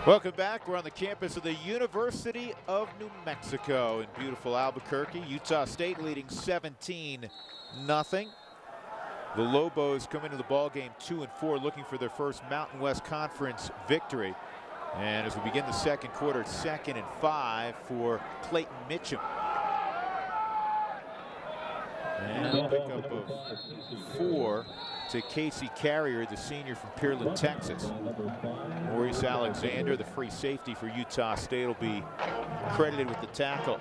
Welcome back. We're on the campus of the University of New Mexico in beautiful Albuquerque. Utah State leading 17-0. The Lobos come into the ball game 2-4, looking for their first Mountain West Conference victory. And as we begin the second quarter, 2nd and 5 for Clayton Mitchum. And a pickup of 4 to Casey Carrier, the senior from Pearland, Texas. Maurice Alexander, the free safety for Utah State, will be credited with the tackle.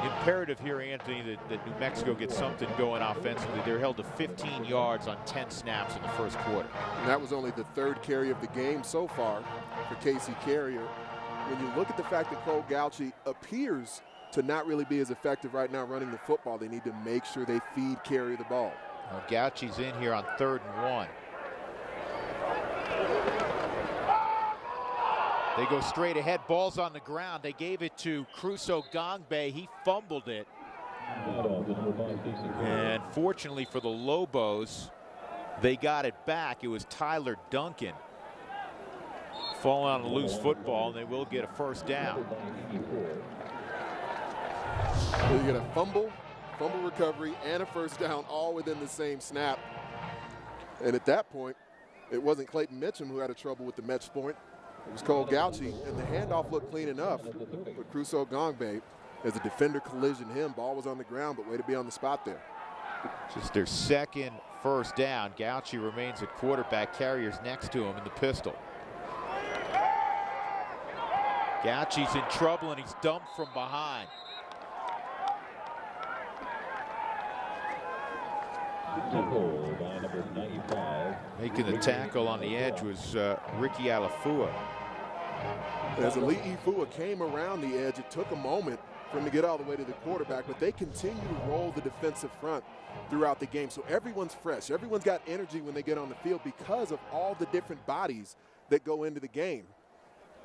Imperative here, Anthony, that New Mexico gets something going offensively. They're held to 15 yards on 10 snaps in the first quarter. And that was only the 3rd carry of the game so far for Casey Carrier. When you look at the fact that Cole Gauchi appears to not really be as effective right now running the football, they need to make sure they feed Carrier the ball. Well, Gauchi's in here on 3rd and 1. They go straight ahead, ball's on the ground. They gave it to Crusoe Gongbe. He fumbled it. And fortunately for the Lobos, they got it back. It was Tyler Duncan falling on a loose football, and they will get a first down. So you get a fumble recovery, and a first down all within the same snap. And at that point, it wasn't Clayton Mitchum who had a trouble with the match point. It was Cole Gauchi, and the handoff looked clean enough. But Crusoe Gongbe, as a defender collisioned him, ball was on the ground, but way to be on the spot there. Just their 2nd first down. Gauchi remains at quarterback. Carrier's next to him in the pistol. Gauchi's in trouble, and he's dumped from behind. Making the tackle on the edge was Ricky Alafua. As Ali Ifua came around the edge, it took a moment for him to get all the way to the quarterback, but they continue to roll the defensive front throughout the game. So everyone's fresh. Everyone's got energy when they get on the field because of all the different bodies that go into the game.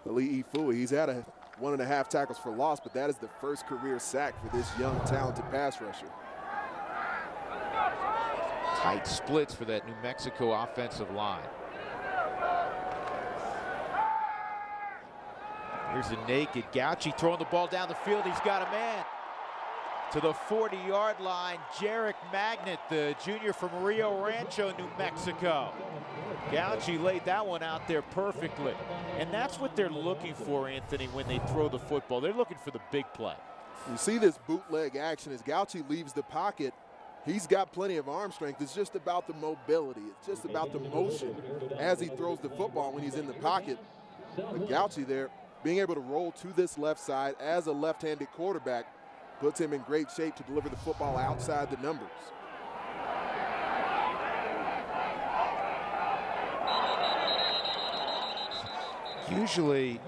Ali Ifua, he's had 1.5 tackles for loss, but that is the first career sack for this young, talented pass rusher. Tight splits for that New Mexico offensive line. Here's a naked Gauchi throwing the ball down the field. He's got a man to the 40-yard line. Jarek Magnet, the junior from Rio Rancho, New Mexico. Gauchi laid that one out there perfectly. And that's what they're looking for, Anthony, when they throw the football. They're looking for the big play. You see this bootleg action as Gauchi leaves the pocket. He's got plenty of arm strength. It's just about the mobility. It's just about the motion as he throws the football when he's in the pocket. But Gauchi there, being able to roll to this left side as a left-handed quarterback, puts him in great shape to deliver the football outside the numbers. Usually,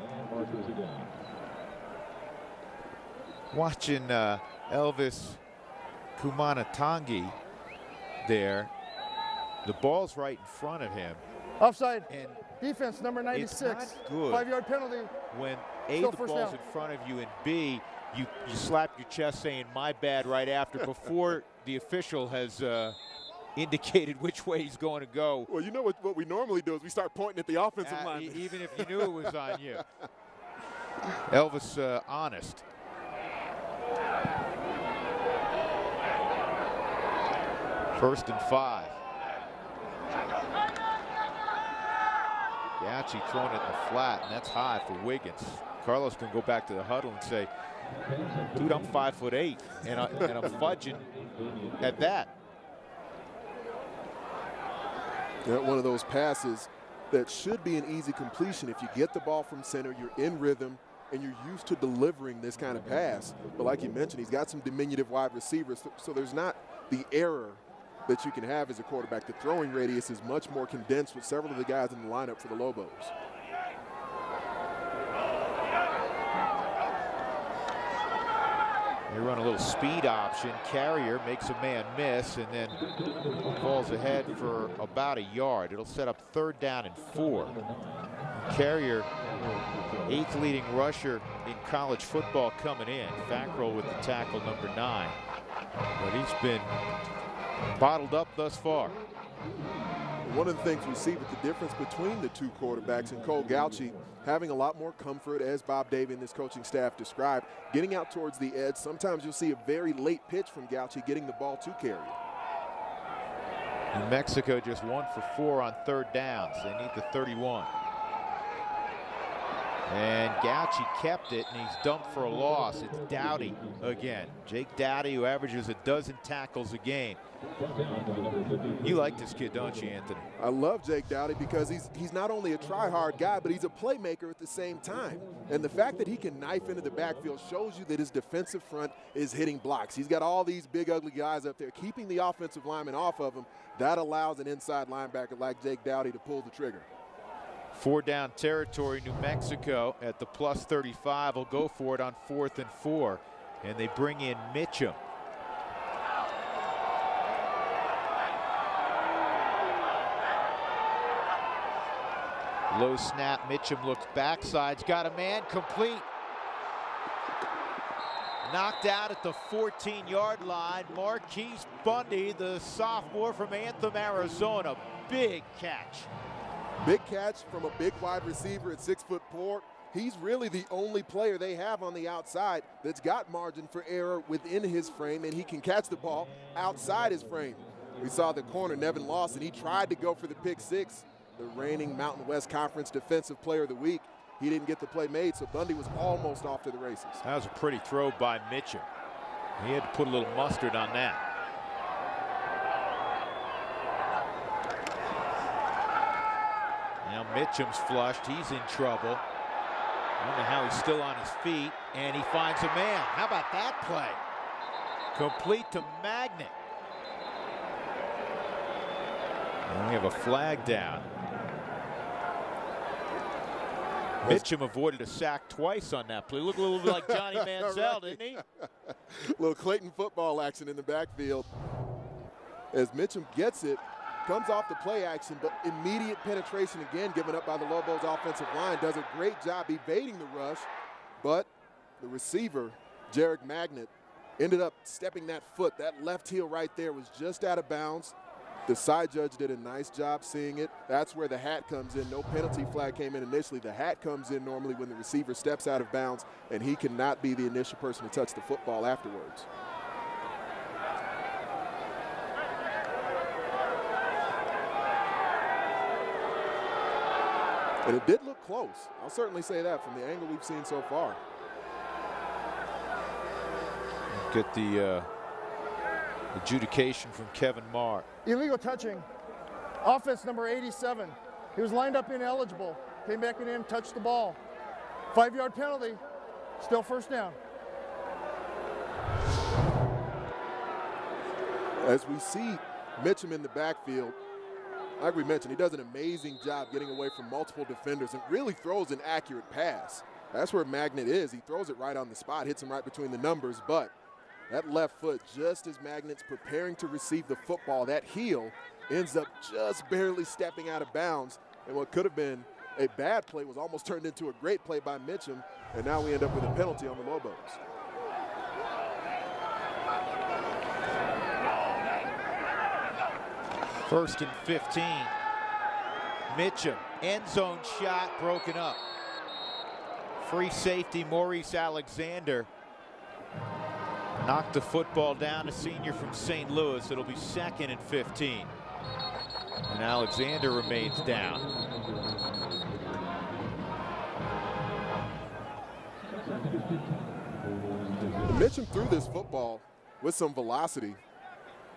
watching Elvis Kumanatangi there, the ball's right in front of him. Offside. And defense number 96. It's not good 5-yard penalty. When A, Still the first ball's down. in front of you, and B, you slap your chest saying my bad right after before the official has indicated which way he's going to go. Well, you know what we normally do is we start pointing at the offensive line. Even if you knew it was on you. Elvis honest. First and 5. Gauchi throwing it in the flat, and that's high for Wiggins. Carlos can go back to the huddle and say, dude, I'm 5'8", and I'm fudging at that. One of those passes that should be an easy completion. If you get the ball from center, you're in rhythm, and you're used to delivering this kind of pass. But like you mentioned, he's got some diminutive wide receivers, so there's not the error that you can have as a quarterback. The throwing radius is much more condensed with several of the guys in the lineup for the Lobos. They run a little speed option. Carrier makes a man miss and then falls ahead for about a yard. It'll set up 3rd down and 4. Carrier, 8th leading rusher in college football coming in. Fackrell with the tackle, number 9. But he's been bottled up thus far. one of the things we see with the difference between the two quarterbacks and Cole Gauchi having a lot more comfort, as Bob Davey and his coaching staff described, getting out towards the edge. Sometimes you'll see a very late pitch from Gauchi getting the ball to Carrier. New Mexico just 1 for 4 on 3rd downs. They need the 31. And Gauchi kept it, and he's dumped for a loss. It's Dowdy again. Jake Dowdy, who averages 12 tackles a game. You like this kid, don't you, Anthony? I love Jake Dowdy because he's not only a try-hard guy, but he's a playmaker at the same time. And the fact that he can knife into the backfield shows you that his defensive front is hitting blocks. He's got all these big, ugly guys up there keeping the offensive lineman off of him. That allows an inside linebacker like Jake Dowdy to pull the trigger. 4-down territory. New Mexico at the +35 will go for it on 4th and 4. And they bring in Mitchum. Low snap. Mitchum looks backside's got a man, complete. Knocked out at the 14-yard line. Marquise Bundy, the sophomore from Anthem, Arizona. Big catch. Big catch from a big wide receiver at 6'4". He's really the only player they have on the outside that's got margin for error within his frame, and he can catch the ball outside his frame. We saw the corner, Nevin Lawson. He tried to go for the pick six, the reigning Mountain West Conference Defensive Player of the Week. He didn't get the play made, so Bundy was almost off to the races. That was a pretty throw by Mitchum. He had to put a little mustard on that. Now Mitchum's flushed. He's in trouble. I don't know how he's still on his feet, and he finds a man. How about that play? Complete to Magnet. And we have a flag down. Mitchum avoided a sack twice on that play. Looked a little bit like Johnny Manziel, didn't he? A little Clayton football action in the backfield. As Mitchum gets it, comes off the play action, but immediate penetration again given up by the Lobos offensive line. Does a great job evading the rush, but the receiver, Jarek Magnet, ended up stepping that foot. That left heel right there was just out of bounds. The side judge did a nice job seeing it. That's where the hat comes in. No penalty flag came in initially. The hat comes in normally when the receiver steps out of bounds, and he cannot be the initial person to touch the football afterwards. And it did look close. I'll certainly say that from the angle we've seen so far. Get the adjudication from Kevin Marr. Illegal touching. Offense number 87. He was lined up ineligible. Came back in, touched the ball. 5-yard penalty. Still first down. As we see Mitchum in the backfield, like we mentioned, he does an amazing job getting away from multiple defenders and really throws an accurate pass. That's where Magnet is. He throws it right on the spot, hits him right between the numbers, but that left foot, just as Magnet's preparing to receive the football, that heel ends up just barely stepping out of bounds. And what could have been a bad play was almost turned into a great play by Mitchum, and now we end up with a penalty on the Lobos. First and 15. Mitchum, end zone shot broken up. Free safety Maurice Alexander knocked the football down, a senior from St. Louis. It'll be 2nd and 15. And Alexander remains down. Mitchum threw this football with some velocity.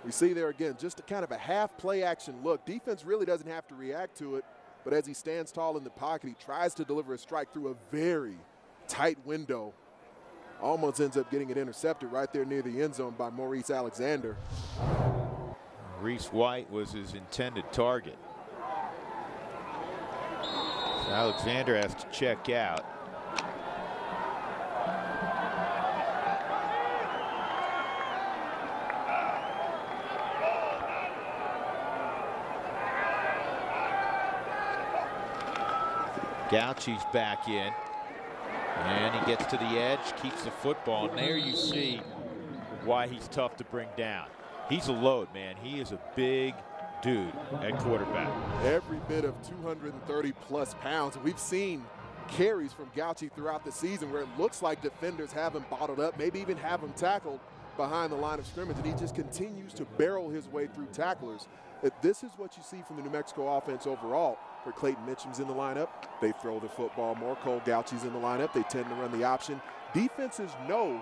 We see there again just a kind of a half play action look. Defense really doesn't have to react to it, but as he stands tall in the pocket, he tries to deliver a strike through a very tight window. Almost ends up getting it intercepted right there near the end zone by Maurice Alexander. Reese White was his intended target. So Alexander has to check out. Gauchi's back in. And he gets to the edge, keeps the football, and there you see why he's tough to bring down. He's a load, man. He is a big, dude at quarterback. Every bit of 230-plus pounds. We've seen carries from Gauci throughout the season where it looks like defenders have him bottled up, maybe even have him tackled behind the line of scrimmage, and he just continues to barrel his way through tacklers. This is what you see from the New Mexico offense overall, where Clayton Mitchum's in the lineup. They throw the football more. Cole Gauci's in the lineup. They tend to run the option. Defenses know,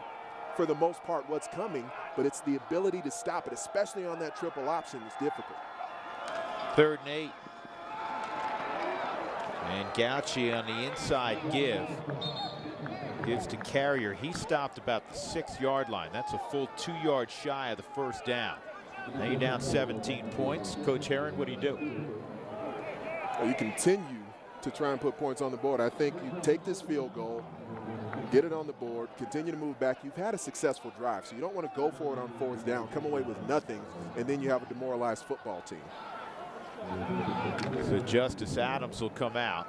for the most part, what's coming, but it's the ability to stop it, especially on that triple option, is difficult. 3rd and 8. And Gauci on the inside gives to Carrier. He stopped about the 6-yard line. That's a full 2 yards shy of the first down. Now you're down 17 points. Coach Herron, what do you do? You continue to try and put points on the board. I think you take this field goal, get it on the board, continue to move back. You've had a successful drive, so you don't want to go for it on 4th down, come away with nothing, and then you have a demoralized football team. So Justice Adams will come out.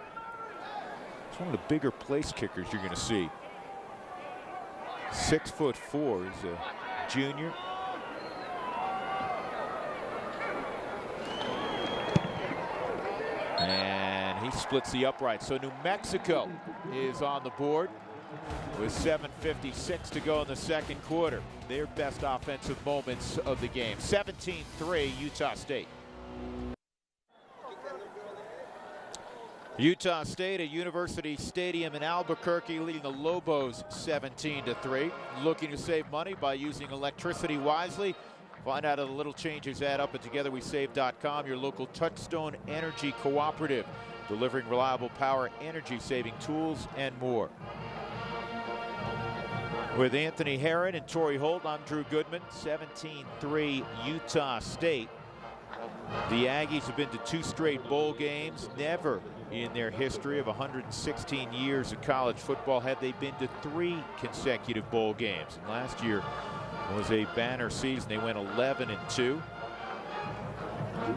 It's one of the bigger place kickers you're going to see. 6'4". He's a junior. And he splits the upright. So New Mexico is on the board with 7:56 to go in the 2nd quarter. Their best offensive moments of the game. 17-3 Utah State. Utah State at University Stadium in Albuquerque leading the Lobos 17-3. Looking to save money by using electricity wisely. Find out how the little changes add up at TogetherWeSave.com, your local Touchstone Energy Cooperative, delivering reliable power, energy-saving tools, and more. With Anthony Herron and Torrey Holt, I'm Drew Goodman. 17-3 Utah State. The Aggies have been to 2 straight bowl games. Never in their history of 116 years of college football had they been to 3 consecutive bowl games. And last year was a banner season. They went 11-2.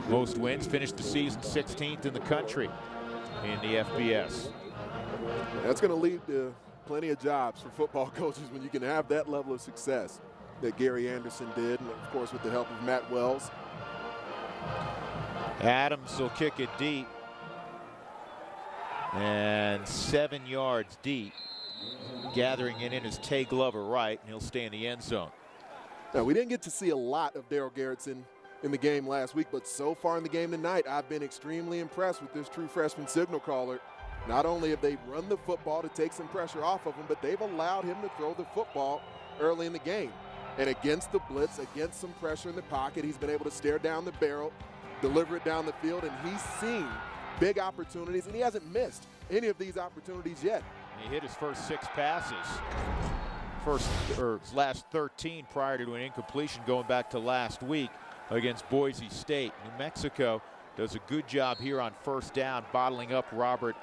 Most wins, finished the season 16th in the country in the FBS. That's going to lead to plenty of jobs for football coaches when you can have that level of success that Gary Anderson did, and of course with the help of Matt Wells. Adams will kick it deep, and 7 yards deep. Gathering it in his Tay Glover right, and he'll stay in the end zone. Now, we didn't get to see a lot of Darrell Garrettson in the game last week, but so far in the game tonight, I've been extremely impressed with this true freshman signal caller. Not only have they run the football to take some pressure off of him, but they've allowed him to throw the football early in the game. And against the blitz, against some pressure in the pocket, he's been able to stare down the barrel, deliver it down the field, and he's seen big opportunities, and he hasn't missed any of these opportunities yet. He hit his first 6 passes. Last 13 prior to an incompletion going back to last week against Boise State. New Mexico does a good job here on 1st down, bottling up Robert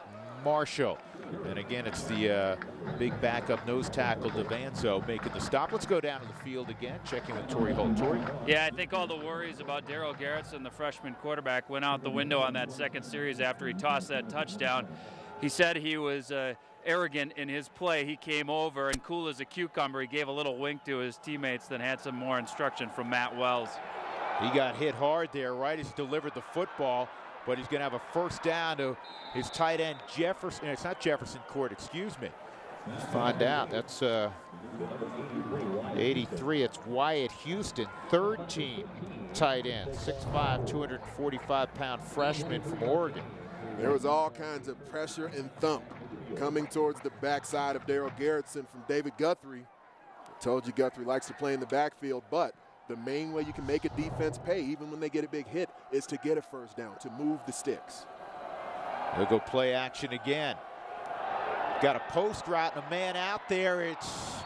Marshall. And again, it's the big backup nose tackle Devanzo making the stop. Let's go down to the field again, checking with Torrey Holt. Torrey? Yeah, I think all the worries about Darrell Garrettson, the freshman quarterback, went out the window on that 2nd series after he tossed that touchdown. He said he was arrogant in his play. He came over and cool as a cucumber. He gave a little wink to his teammates, then had some more instruction from Matt Wells. He got hit hard there, right as he delivered the football, but he's going to have a 1st down to his tight end Jefferson. It's not Jefferson Court, excuse me. Let's find out. That's 83. It's Wyatt Houston, 3rd team tight end, 6'5", 245-pound freshman from Oregon. There was all kinds of pressure and thump coming towards the backside of Darrell Garrettson from David Guthrie. I told you Guthrie likes to play in the backfield, but the main way you can make a defense pay, even when they get a big hit, is to get a 1st down, to move the sticks. They'll go play action again. Got a post route and a man out there. It's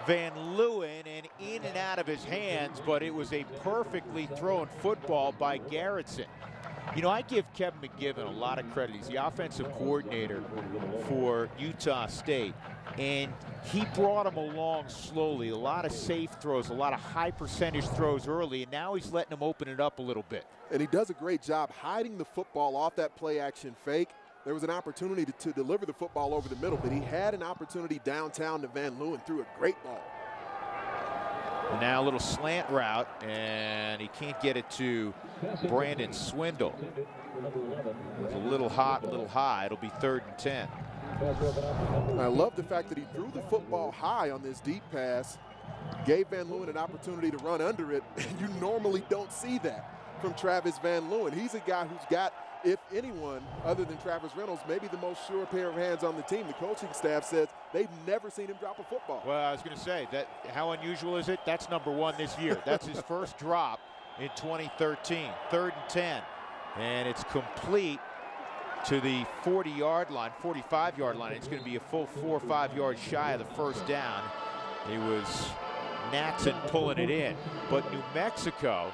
Van Leeuwen, and in and out of his hands, but it was a perfectly thrown football by Garrettson. You know, I give Kevin McGibbon a lot of credit. He's the offensive coordinator for Utah State, and he brought him along slowly. A lot of safe throws, a lot of high percentage throws early, and now he's letting him open it up a little bit. And he does a great job hiding the football off that play action fake. There was an opportunity to deliver the football over the middle, but he had an opportunity downtown to Van Leeuwen, threw a great ball. And now a little slant route, and he can't get it to Brandon Swindle. It's a little hot, a little high. It'll be 3rd and 10. I love the fact that he threw the football high on this deep pass, gave Van Leeuwen an opportunity to run under it, and you normally don't see that from Travis Van Leeuwen. He's a guy who's got, if anyone other than Travis Reynolds, maybe the most sure pair of hands on the team. The coaching staff says they've never seen him drop a football. Well, I was going to say, that how unusual is it? That's #1 this year. That's his first drop in 2013. 3rd and 10. And it's complete to the 40-yard line, 45-yard line. It's going to be a full 4 or 5 yards shy of the first down. It was Natson pulling it in. But New Mexico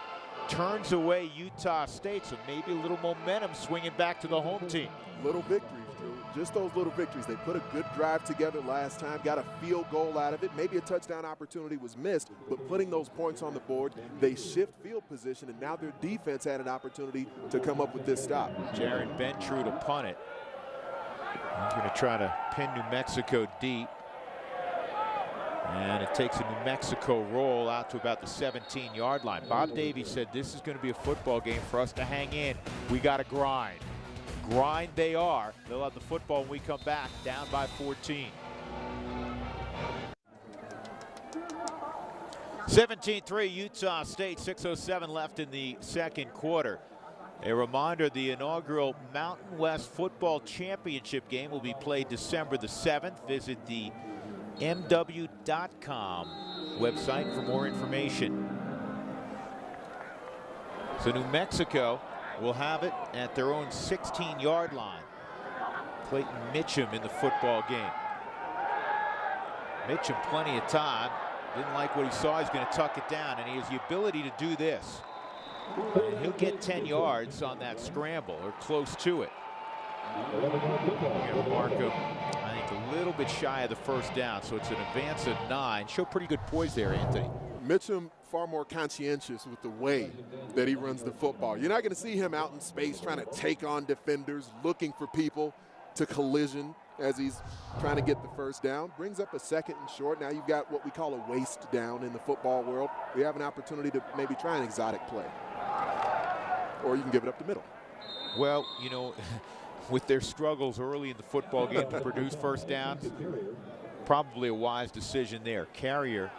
turns away Utah State, so maybe a little momentum swinging back to the home team. Little victories, Drew. Just those little victories. They put a good drive together last time, got a field goal out of it. Maybe a touchdown opportunity was missed, but putting those points on the board, they shift field position, and now their defense had an opportunity to come up with this stop. Jaron Bentrue to punt it. He's going to try to pin New Mexico deep. And it takes a New Mexico roll out to about the 17-yard line. Bob Davies said this is going to be a football game for us to hang in. We got to grind. Grind they are. They'll have the football when we come back, down by 14. 17-3 Utah State, 6:07 left in the second quarter. A reminder, the inaugural Mountain West Football Championship game will be played December the 7th. Visit the MW.com website for more information. So New Mexico will have it at their own 16-yard line. Clayton Mitchum in the football game. Mitchum plenty of time. Didn't like what he saw. He's going to tuck it down, and he has the ability to do this. And he'll get 10 yards on that scramble, or close to it. We're going to mark him, I think, a little bit shy of the first down, so it's an advance of 9. Show pretty good poise there, Anthony. Mitchum far more conscientious with the way that he runs the football. You're not going to see him out in space trying to take on defenders, looking for people to collision as he's trying to get the first down. Brings up a 2nd and short. Now you've got what we call a waste down in the football world. We have an opportunity to maybe try an exotic play. Or you can give it up the middle. Well, you know, with their struggles early in the football game to produce first downs, probably a wise decision there. Carrier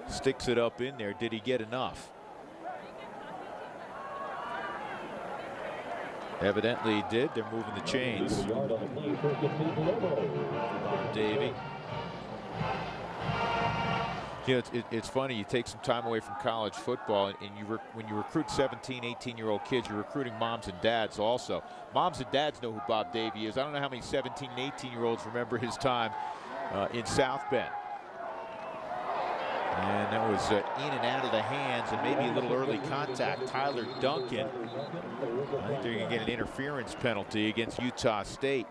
sticks it up in there. Did he get enough? Evidently he did. They're moving the chains. Davey. You know, it's funny, you take some time away from college football, and when you recruit 17, 18-year-old kids, you're recruiting moms and dads also. Moms and dads know who Bob Davey is. I don't know how many 17 and 18-year-olds remember his time in South Bend. And that was in and out of the hands, and maybe a little early contact. Tyler Duncan, I think they're going to get an interference penalty against Utah State.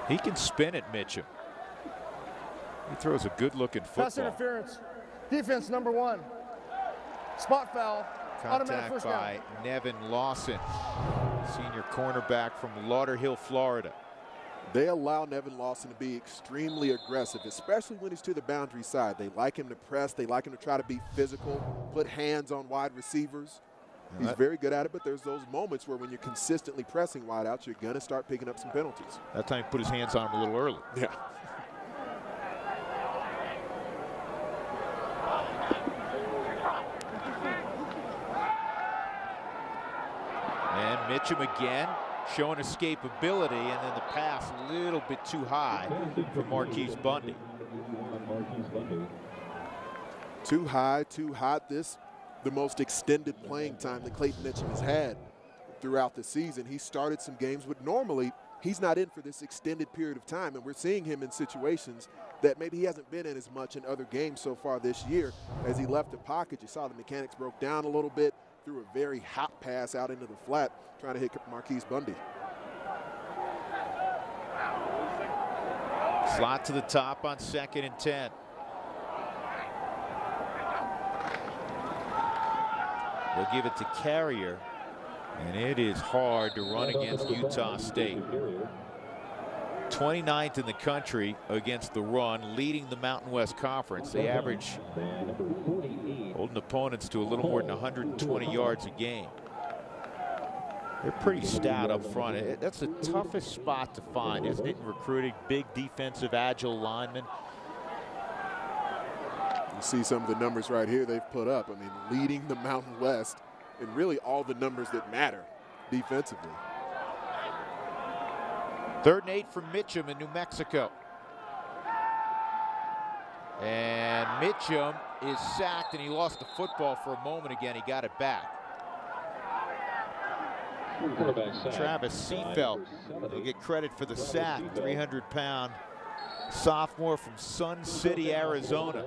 He can spin it, Mitchum. He throws a good-looking football. Pass interference. Defense #1. Spot foul. Automatic Contact first by down. Nevin Lawson, senior cornerback from Lauderhill, Florida. They allow Nevin Lawson to be extremely aggressive, especially when he's to the boundary side. They like him to press. They like him to try to be physical, put hands on wide receivers. He's very good at it, but there's those moments where when you're consistently pressing wideouts, you're going to start picking up some penalties. That time he put his hands on him a little early. Yeah. And Mitchum again showing escapability, and then the pass a little bit too high for Marquise Bundy. Too high, too hot. This the most extended playing time that Clayton Mitchum has had throughout the season. He started some games, but normally he's not in for this extended period of time, and we're seeing him in situations that maybe he hasn't been in as much in other games so far this year. As he left the pocket, you saw the mechanics broke down a little bit, threw a very hot pass out into the flat, trying to hit Marquise Bundy. Slot to the top on 2nd and 10. They'll give it to Carrier, and it is hard to run against Utah State. 29th in the country against the run, leading the Mountain West Conference. They average holding opponents to a little more than 120 yards a game. They're pretty stout up front. That's the toughest spot to find, isn't it, in recruiting? Big defensive, agile linemen. You see some of the numbers right here they've put up. I mean, leading the Mountain West in really all the numbers that matter defensively. 3rd and 8 from Mitchum in New Mexico. And Mitchum is sacked, and he lost the football for a moment again. He got it back. Travis Seafelt will get credit for the sack. 300-pound sophomore from Sun City, Arizona.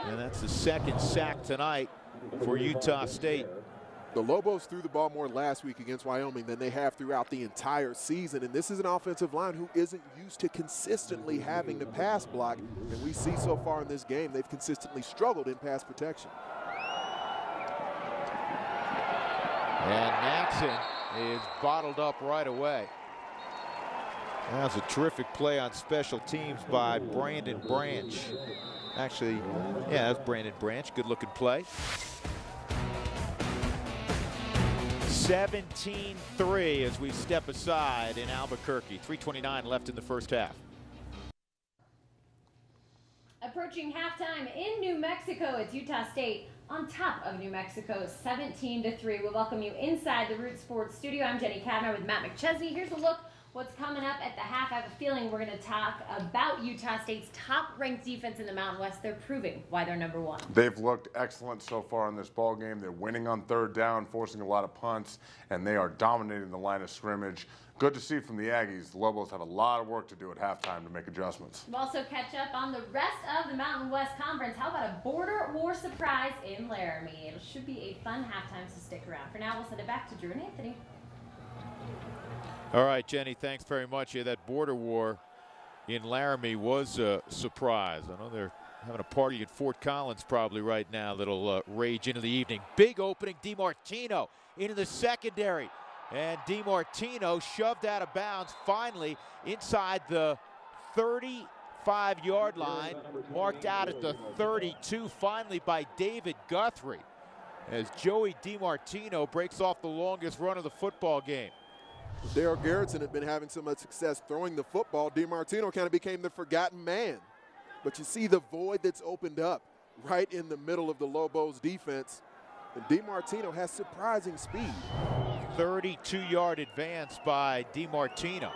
And that's the 2nd sack tonight for Utah State. The Lobos threw the ball more last week against Wyoming than they have throughout the entire season. And this is an offensive line who isn't used to consistently having to pass block. And we see so far in this game, they've consistently struggled in pass protection. And Maxson is bottled up right away. That was a terrific play on special teams by Brandon Branch. Actually, yeah, that's Brandon Branch. Good looking play. 17-3 as we step aside in Albuquerque. 3:29 left in the first half. Approaching halftime in New Mexico, it's Utah State on top of New Mexico, 17-3. We'll welcome you inside the Root Sports studio. I'm Jenny Kavner with Matt McChesney. Here's a look what's coming up at the half. I have a feeling we're going to talk about Utah State's top-ranked defense in the Mountain West. They're proving why they're #1. They've looked excellent so far in this ball game. They're winning on 3rd down, forcing a lot of punts, and they are dominating the line of scrimmage. Good to see from the Aggies. The Lobos have a lot of work to do at halftime to make adjustments. We'll also catch up on the rest of the Mountain West Conference. How about a border war surprise in Laramie? It should be a fun halftime, so stick around. For now, we'll send it back to Drew and Anthony. All right, Jenny, thanks very much. Yeah, that border war in Laramie was a surprise. I know they're having a party at Fort Collins probably right now that'll rage into the evening. Big opening, DiMartino into the secondary. And DiMartino shoved out of bounds finally inside the 35-yard line, marked out at the 32 finally by David Guthrie as Joey DiMartino breaks off the longest run of the football game. Daryl Garrettson had been having so much success throwing the football. DiMartino kind of became the forgotten man. But you see the void that's opened up right in the middle of the Lobos defense. And DiMartino has surprising speed. 32-yard advance by DiMartino.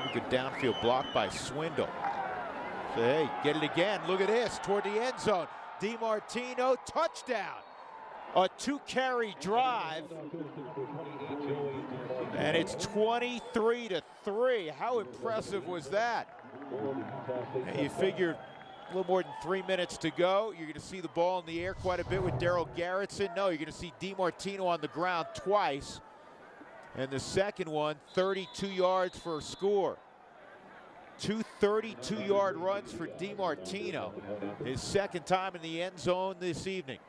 Pretty good downfield block by Swindle. So, hey, get it again. Look at this, toward the end zone. DiMartino, touchdown. A 2-carry drive. And it's 23-3. How impressive was that? And you figure a little more than 3 minutes to go. You're going to see the ball in the air quite a bit with Daryl Garrettson. No, you're going to see DiMartino on the ground twice. And the second one, 32 yards for a score. 2 32-yard runs for DiMartino. His second time in the end zone this evening.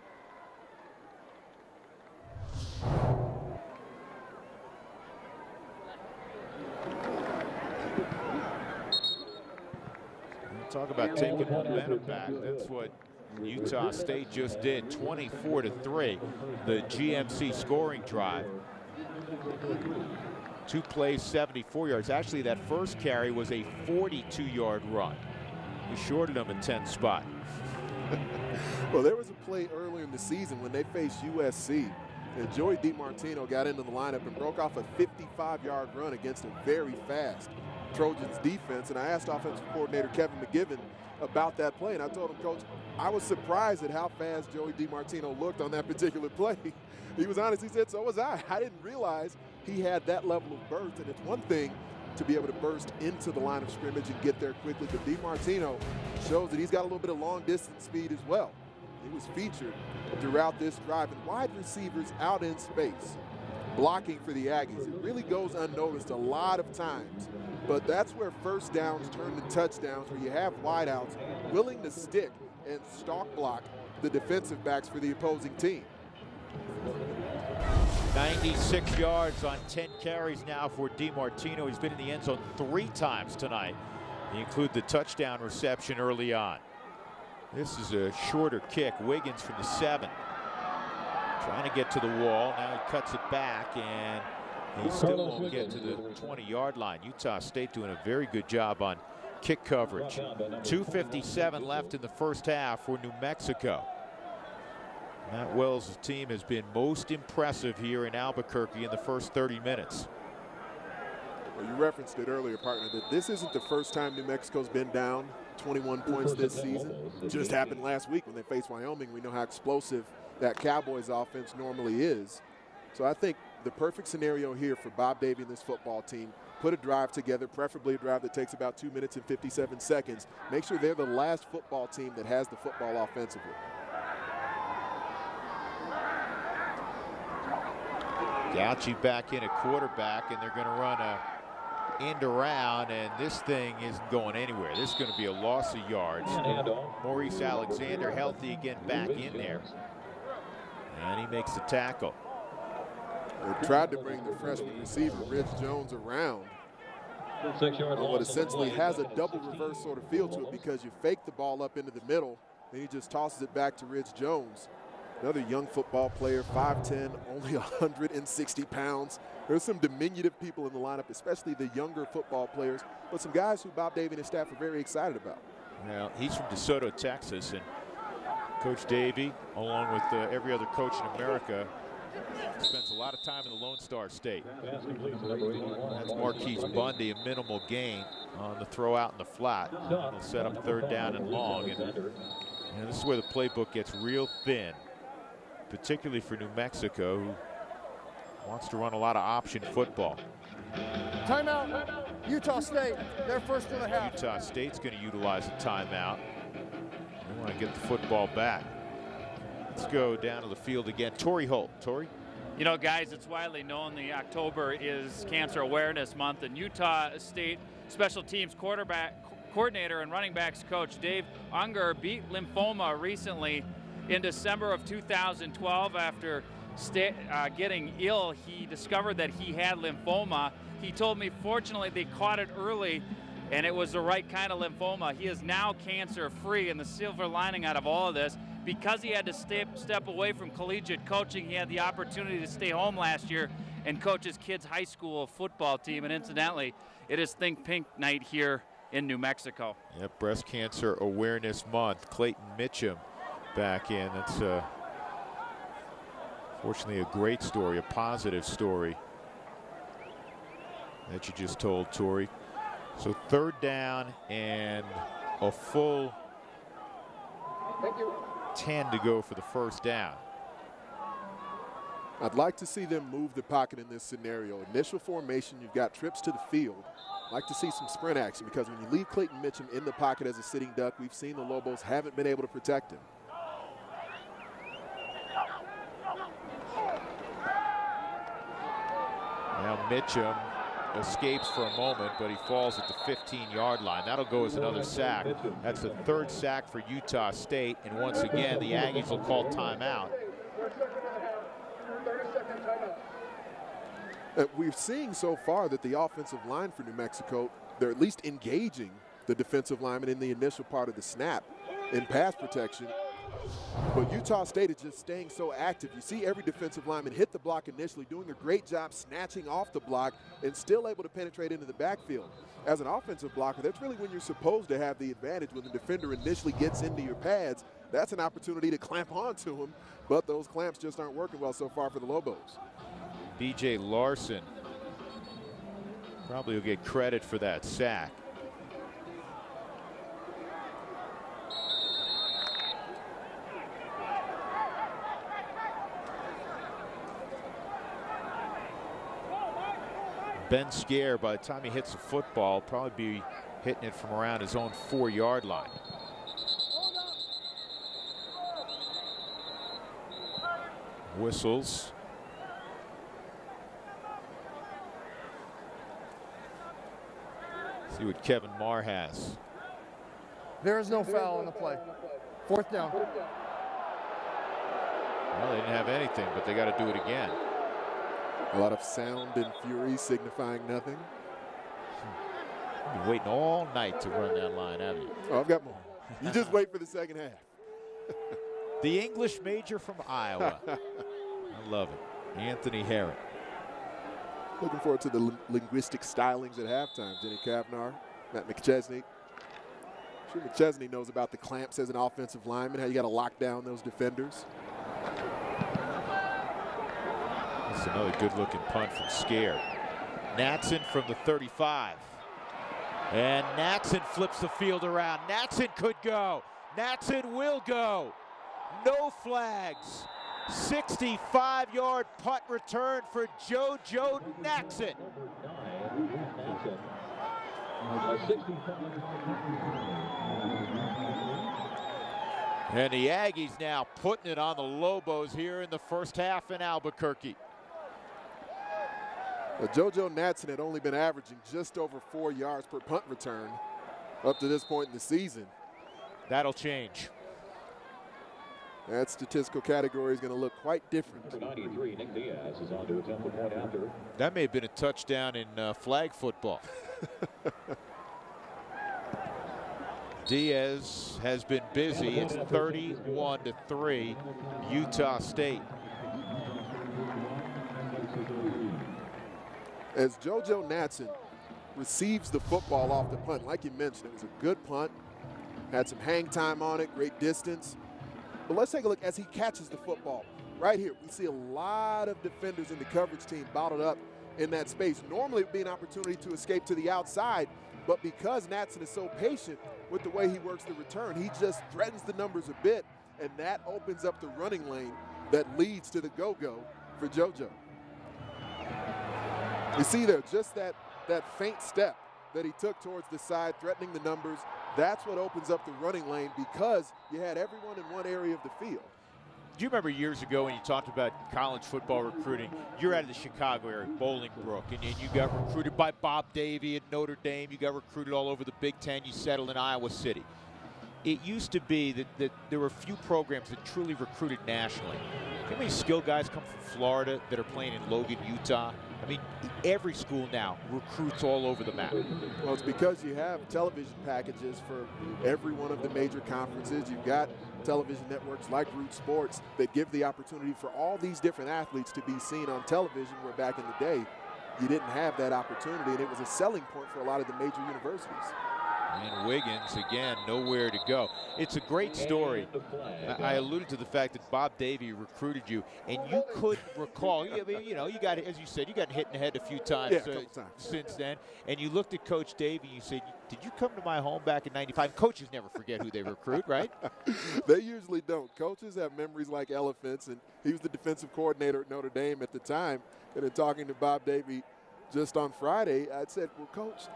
Talk about taking momentum back. That's what Utah State just did. 24-3, the GMC scoring drive. 2 plays, 74 yards. Actually, that first carry was a 42-yard run. We shorted them a 10 spot. Well, there was a play earlier in the season when they faced USC, and Joey DiMartino got into the lineup and broke off a 55-yard run against a very fast Trojans defense. And I asked offensive coordinator Kevin McGivern about that play, and I told him, Coach, I was surprised at how fast Joey DiMartino looked on that particular play. He was honest. He said, so was I. I didn't realize he had that level of burst, and it's one thing to be able to burst into the line of scrimmage and get there quickly, but DiMartino shows that he's got a little bit of long-distance speed as well. He was featured throughout this drive, and wide receivers out in space blocking for the Aggies. It really goes unnoticed a lot of times, but that's where first downs turn to touchdowns, where you have wideouts willing to stick and stalk block the defensive backs for the opposing team. 96 yards on 10 carries now for DiMartino. He's been in the end zone 3 times tonight. He include the touchdown reception early on. This is a shorter kick. Wiggins from the 7. Trying to get to the wall. Now he cuts it back, and he still won't get to the 20-yard line. Utah State doing a very good job on kick coverage. 2:57 left in the first half for New Mexico. Matt Wells' team has been most impressive here in Albuquerque in the first 30 minutes. Well, you referenced it earlier, partner, that this isn't the first time New Mexico's been down 21 points this season. It just happened last week when they faced Wyoming. We know how explosive that Cowboys offense normally is. So I think the perfect scenario here for Bob Davie and this football team, put a drive together, preferably a drive that takes about 2 minutes and 57 seconds. Make sure they're the last football team that has the football offensively. Gauci back in at quarterback, and they're going to run a end around, and this thing isn't going anywhere. This is going to be a loss of yards. Maurice Alexander healthy again back in there. And he makes the tackle. They tried to bring the freshman receiver, Rich Jones, around on what essentially has a double reverse sort of feel to it, because you fake the ball up into the middle, then he just tosses it back to Rich Jones. Another young football player, 5'10", only 160 pounds. There's some diminutive people in the lineup, especially the younger football players, but some guys who Bob Davie and his staff are very excited about. Now, he's from DeSoto, Texas, and Coach Davie, along with every other coach in America, spends a lot of time in the Lone Star State. That's Marquise Bundy, a minimal gain on the throw out in the flat. It'll set up 3rd down and long. And this is where the playbook gets real thin, particularly for New Mexico, who wants to run a lot of option football. Timeout, Utah State, their first and a half. Utah State's going to utilize a timeout. They want to get the football back. Let's go down to the field again. Torrey Holt. Torrey? You know, guys, it's widely known the October is Cancer Awareness Month, and Utah State special teams coordinator and running backs coach Dave Unger beat lymphoma recently. In December of 2012, after getting ill, he discovered that he had lymphoma. He told me, fortunately, they caught it early, and it was the right kind of lymphoma. He is now cancer-free, and the silver lining out of all of this, because he had to step away from collegiate coaching, he had the opportunity to stay home last year and coach his kids' high school football team. And incidentally, it is Think Pink night here in New Mexico. Yep, Breast Cancer Awareness Month. Clayton Mitchum back in. That's fortunately a great story, a positive story that you just told, Torrey. So 3rd down and a full 10 to go for the first down. I'd like to see them move the pocket in this scenario. Initial formation, you've got trips to the field. I'd like to see some sprint action, because when you leave Clayton Mitchum in the pocket as a sitting duck, we've seen the Lobos haven't been able to protect him. Now Mitchum escapes for a moment, but he falls at the 15-yard line. That'll go as another sack. That's the 3rd sack for Utah State, and once again the Aggies will call timeout. We're seeing so far that the offensive line for New Mexico, they're at least engaging the defensive lineman in the initial part of the snap in pass protection. But Utah State is just staying so active. You see every defensive lineman hit the block initially, doing a great job snatching off the block and still able to penetrate into the backfield. As an offensive blocker, that's really when you're supposed to have the advantage. When the defender initially gets into your pads, that's an opportunity to clamp onto him, but those clamps just aren't working well so far for the Lobos. B.J. Larson probably will get credit for that sack. Ben Scare, by the time he hits the football, probably be hitting it from around his own 4-yard line. Whistles. See what Kevin Marr has. There is no foul on the play. 4th down. Well, they didn't have anything, but they got to do it again. A lot of sound and fury signifying nothing. You've been waiting all night to run that line, haven't you? Oh, I've got more. You just wait for the second half. The English major from Iowa. I love it. Anthony Herron. Looking forward to the linguistic stylings at halftime. Jenny Kavnar, Matt McChesney. I'm sure McChesney knows about the clamps as an offensive lineman, how you got to lock down those defenders. That's another good-looking punt from Scare. Natson from the 35. And Natson flips the field around. Natson could go. Natson will go. No flags. 65-yard punt return for JoJo Natson. And the Aggies now putting it on the Lobos here in the first half in Albuquerque. JoJo Natson had only been averaging just over 4 yards per punt return up to this point in the season. That'll change. That statistical category is going to look quite different. That may have been a touchdown in flag football. Diaz has been busy. It's 31-3, Utah State. As JoJo Natson receives the football off the punt, like you mentioned, it was a good punt. Had some hang time on it, great distance. But let's take a look as he catches the football. Right here, we see a lot of defenders in the coverage team bottled up in that space. Normally, it would be an opportunity to escape to the outside, but because Natson is so patient with the way he works the return, he just threatens the numbers a bit, and that opens up the running lane that leads to the go-go for JoJo. You see there, just that faint step that he took towards the side, threatening the numbers, that's what opens up the running lane because you had everyone in one area of the field. Do you remember years ago when you talked about college football recruiting? You're out of the Chicago area, Bolingbrook, and you got recruited by Bob Davie at Notre Dame. You got recruited all over the Big Ten. You settled in Iowa City. It used to be that there were a few programs that truly recruited nationally. You know how many skilled guys come from Florida that are playing in Logan, Utah? I mean, every school now recruits all over the map. Well, it's because you have television packages for every one of the major conferences. You've got television networks like Root Sports that give the opportunity for all these different athletes to be seen on television, where back in the day, you didn't have that opportunity, and it was a selling point for a lot of the major universities. And Wiggins, again, nowhere to go. It's a great story. I alluded to the fact that Bob Davie recruited you, and you couldn't recall. You know, you got, as you said, you got hit in the head a few times, since then. And you looked at Coach Davie and you said, did you come to my home back in '95? Coaches never forget who they recruit, right? They usually don't. Coaches have memories like elephants, and he was the defensive coordinator at Notre Dame at the time. And in talking to Bob Davie just on Friday, I said, well, Coach,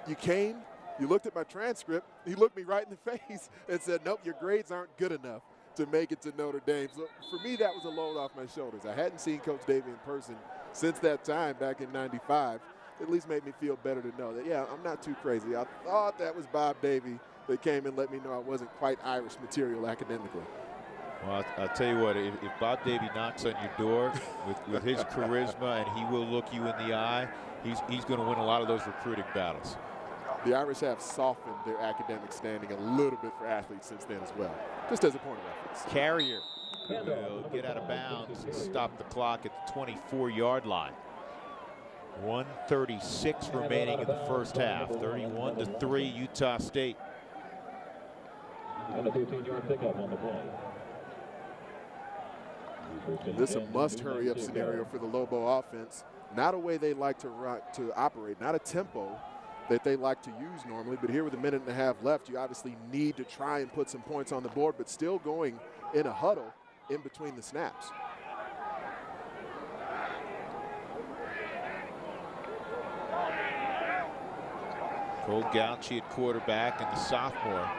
you came, you looked at my transcript, he looked me right in the face and said, nope, your grades aren't good enough to make it to Notre Dame. So for me, that was a load off my shoulders. I hadn't seen Coach Davie in person since that time back in '95. At least made me feel better to know that, yeah, I'm not too crazy. I thought that was Bob Davie that came and let me know I wasn't quite Irish material academically. Well, I'll tell you what, if Bob Davie knocks on your door with his charisma, and he will look you in the eye, he's going to win a lot of those recruiting battles. The Irish have softened their academic standing a little bit for athletes since then as well, just as a point of reference. Carrier will get out of bounds and stop the clock at the 24-yard line. 1:36 remaining in the first half. 31-3, Utah State. And a 15-yard pickup on the play. This is a must-hurry-up scenario for the Lobo offense. Not a way they like to operate, not a tempo that they like to use normally. But here with a minute and a half left, you obviously need to try and put some points on the board, but still going in a huddle in between the snaps. Cole Gauchi at quarterback, and the sophomore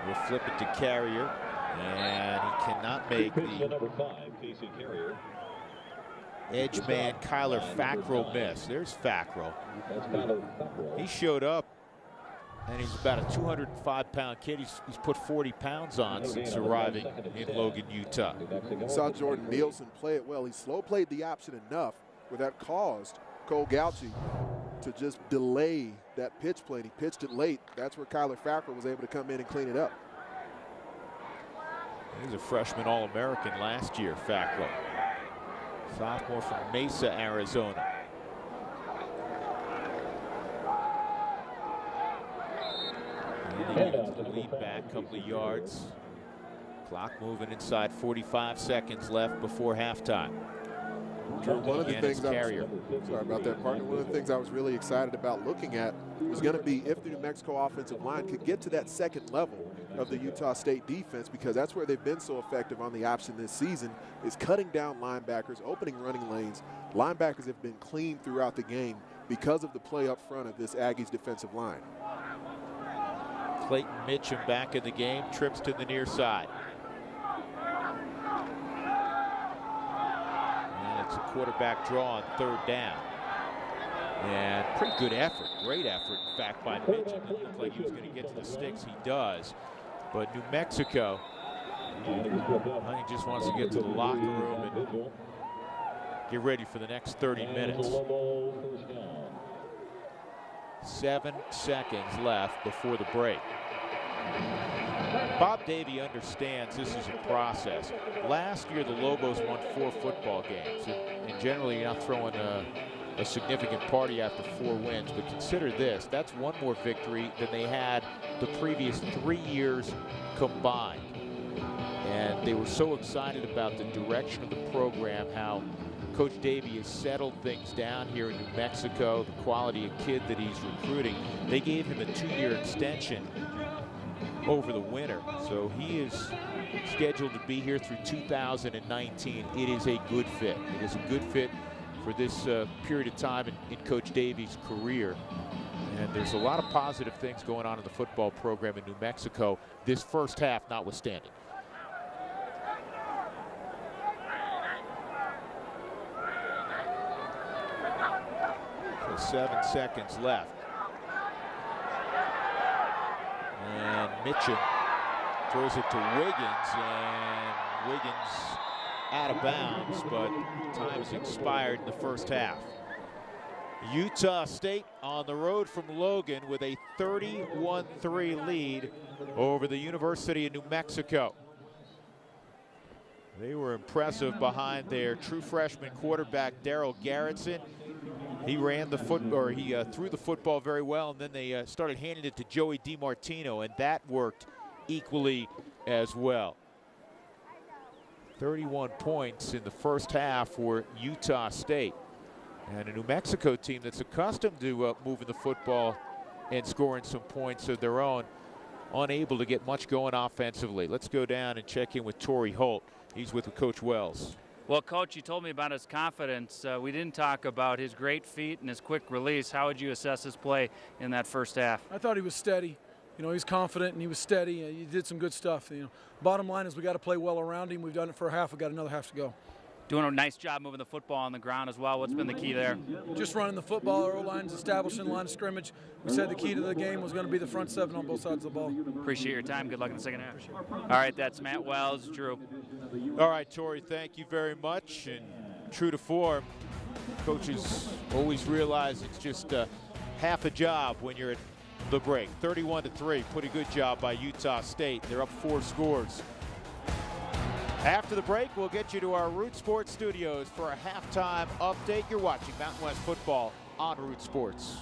will flip it to Carrier, and he cannot make the number 5, Casey Carrier. Edge man Kyler Fackrell miss. There's Fackrell. He showed up, and he's about a 205-pound kid. He's put 40 pounds on since arriving in Logan, Utah. Saw Jordan Nielsen play it well. He slow played the option enough where that caused Cole Gauchi to just delay that pitch play. He pitched it late. That's where Kyler Fackrell was able to come in and clean it up. He's a freshman All-American last year, Fackrell. Sophomore from Mesa, Arizona. And he gets the lead back, couple of yards. Clock moving inside, 45 seconds left before halftime. Drew, one of the things sorry about that, partner. One of the things I was really excited about looking at was going to be if the New Mexico offensive line could get to that second level of the Utah State defense, because that's where they've been so effective on the option this season, is cutting down linebackers, opening running lanes. Linebackers have been clean throughout the game because of the play up front of this Aggies defensive line. Clayton Mitchum back in the game, trips to the near side. And it's a quarterback draw on third down. And pretty good effort, great effort, in fact, by Mitchum. It looked like he was going to get to the sticks. He does. But New Mexico, I think, just wants to get to the locker room and get ready for the next 30 minutes. 7 seconds left before the break. Bob Davie understands this is a process. Last year, the Lobos won 4 football games. And generally, you're not throwing a significant party after 4 wins. But consider this, that's one more victory than they had the previous 3 years combined. And they were so excited about the direction of the program, how Coach Davie has settled things down here in New Mexico, the quality of kid that he's recruiting. They gave him a 2-year extension over the winter, so he is scheduled to be here through 2019. It is a good fit. It is a good fit for this period of time in Coach Davie's career. And there's a lot of positive things going on in the football program in New Mexico, this first half notwithstanding. So 7 seconds left. And Mitchum throws it to Wiggins, and Wiggins out of bounds, but time's expired in the first half. Utah State on the road from Logan with a 31-3 lead over the University of New Mexico. They were impressive behind their true freshman quarterback, Darrell Garrettson. He ran the he threw the football very well, and then they started handing it to Joey DiMartino, and that worked equally as well. 31 points in the first half for Utah State. And a New Mexico team that's accustomed to moving the football and scoring some points of their own, unable to get much going offensively. Let's go down and check in with Torrey Holt. He's with Coach Wells. Well, Coach, you told me about his confidence. We didn't talk about his great feet and his quick release. How would you assess his play in that first half? I thought he was steady. You know, he's confident and he was steady. He did some good stuff. You know, bottom line is we got to play well around him. We've done it for a half. We got another half to go. Doing a nice job moving the football on the ground as well. What's been the key there? Just running the football. Our O-line's establishing line of scrimmage. We said the key to the game was going to be the front seven on both sides of the ball. Appreciate your time. Good luck in the second half. All right, that's Matt Wells. Drew. All right, Torrey, thank you very much. And true to form, coaches always realize it's just half a job when you're at the break. 31-3, pretty good job by Utah State. They're up 4 scores. After the break, we'll get you to our Root Sports studios for a halftime update. You're watching Mountain West football on Root Sports.